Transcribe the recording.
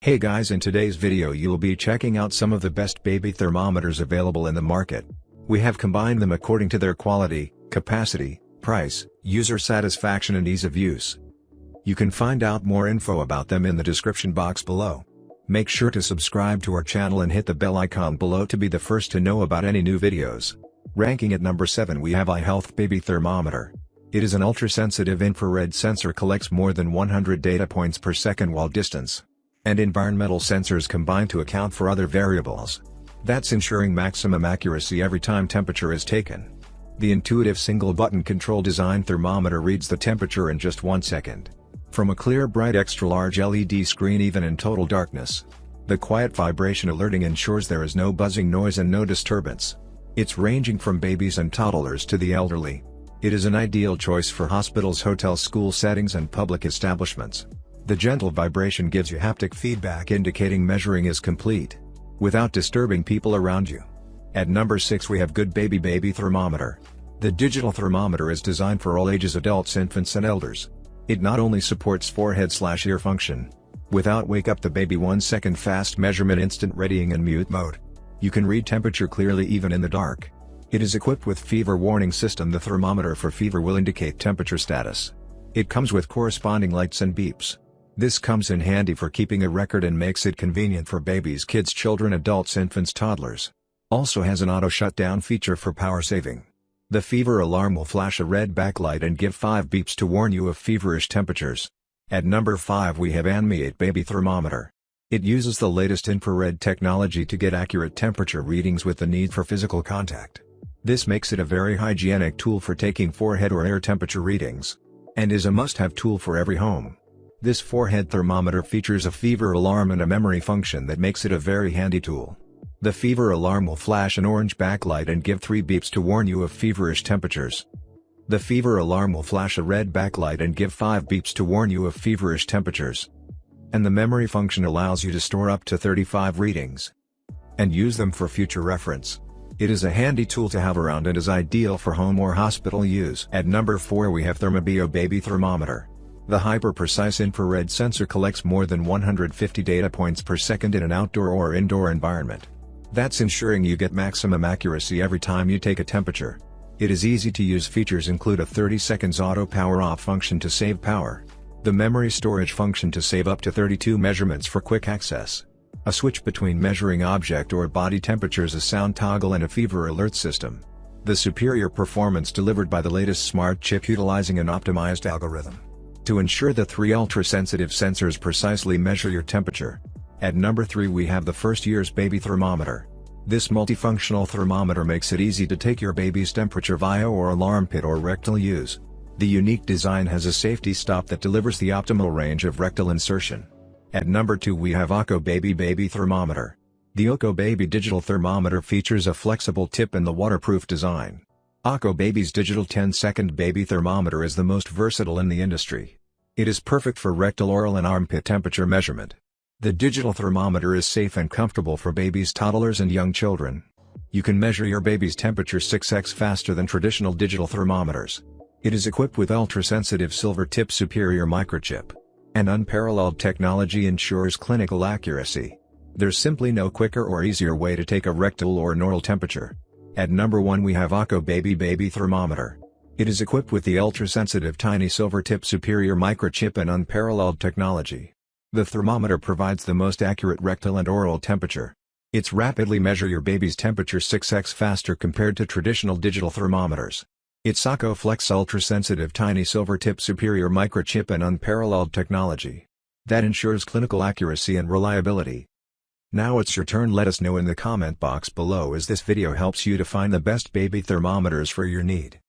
Hey guys, in today's video you'll be checking out some of the best baby thermometers available in the market. We have combined them according to their quality, capacity, price, user satisfaction and ease of use. You can find out more info about them in the description box below. Make sure to subscribe to our channel and hit the bell icon below to be the first to know about any new videos. Ranking at number 7 we have iHealth Baby Thermometer. It is an ultra-sensitive infrared sensor, collects more than 100 data points per second while distance and environmental sensors combine to account for other variables. That's ensuring maximum accuracy every time temperature is taken. The intuitive single-button control design thermometer reads the temperature in just 1 second. From a clear bright extra-large LED screen even in total darkness. The quiet vibration alerting ensures there is no buzzing noise and no disturbance. It's ranging from babies and toddlers to the elderly. It is an ideal choice for hospitals, hotels, school settings and public establishments. The gentle vibration gives you haptic feedback indicating measuring is complete, without disturbing people around you. At number 6 we have Good Baby Thermometer. The digital thermometer is designed for all ages, adults, infants and elders. It not only supports forehead/ear function, without wake up the baby, 1 second fast measurement, instant readying and mute mode. You can read temperature clearly even in the dark. It is equipped with fever warning system. The thermometer for fever will indicate temperature status. It comes with corresponding lights and beeps. This comes in handy for keeping a record and makes it convenient for babies, kids, children, adults, infants, toddlers. Also has an auto shutdown feature for power saving. The fever alarm will flash a red backlight and give 5 beeps to warn you of feverish temperatures. At number 5 we have Animate Baby Thermometer. It uses the latest infrared technology to get accurate temperature readings with the need for physical contact. This makes it a very hygienic tool for taking forehead or air temperature readings, and is a must-have tool for every home. This forehead thermometer features a fever alarm and a memory function that makes it a very handy tool. The fever alarm will flash an orange backlight and give 3 beeps to warn you of feverish temperatures. The fever alarm will flash a red backlight and give 5 beeps to warn you of feverish temperatures. And the memory function allows you to store up to 35 readings and use them for future reference. It is a handy tool to have around and is ideal for home or hospital use. At number 4 we have Thermabio Baby Thermometer. The hyper-precise infrared sensor collects more than 150 data points per second in an outdoor or indoor environment. That's ensuring you get maximum accuracy every time you take a temperature. It is easy to use. Features include a 30 seconds auto power off function to save power, the memory storage function to save up to 32 measurements for quick access, a switch between measuring object or body temperatures, a sound toggle and a fever alert system. The superior performance delivered by the latest smart chip utilizing an optimized algorithm to ensure the 3 ultra-sensitive sensors precisely measure your temperature. At number 3 we have the First Year's Baby Thermometer. This multifunctional thermometer makes it easy to take your baby's temperature via or alarm pit or rectal use. The unique design has a safety stop that delivers the optimal range of rectal insertion. At number 2 we have Aqua Baby Thermometer. The Aqua Baby digital thermometer features a flexible tip and the waterproof design. Aqua Baby's digital 10-second baby thermometer is the most versatile in the industry. It is perfect for rectal, oral and armpit temperature measurement. The digital thermometer is safe and comfortable for babies, toddlers and young children. You can measure your baby's temperature 6x faster than traditional digital thermometers. It is equipped with ultra-sensitive silver tip superior microchip. And unparalleled technology ensures clinical accuracy. There's simply no quicker or easier way to take a rectal or oral temperature. At number 1 we have Aqua Baby Thermometer. It is equipped with the ultra-sensitive tiny silver tip superior microchip and unparalleled technology. The thermometer provides the most accurate rectal and oral temperature. It's rapidly measure your baby's temperature 6x faster compared to traditional digital thermometers. It's Aqua Flex ultra-sensitive tiny silver tip superior microchip and unparalleled technology that ensures clinical accuracy and reliability. Now it's your turn. Let us know in the comment box below as this video helps you to find the best baby thermometers for your need.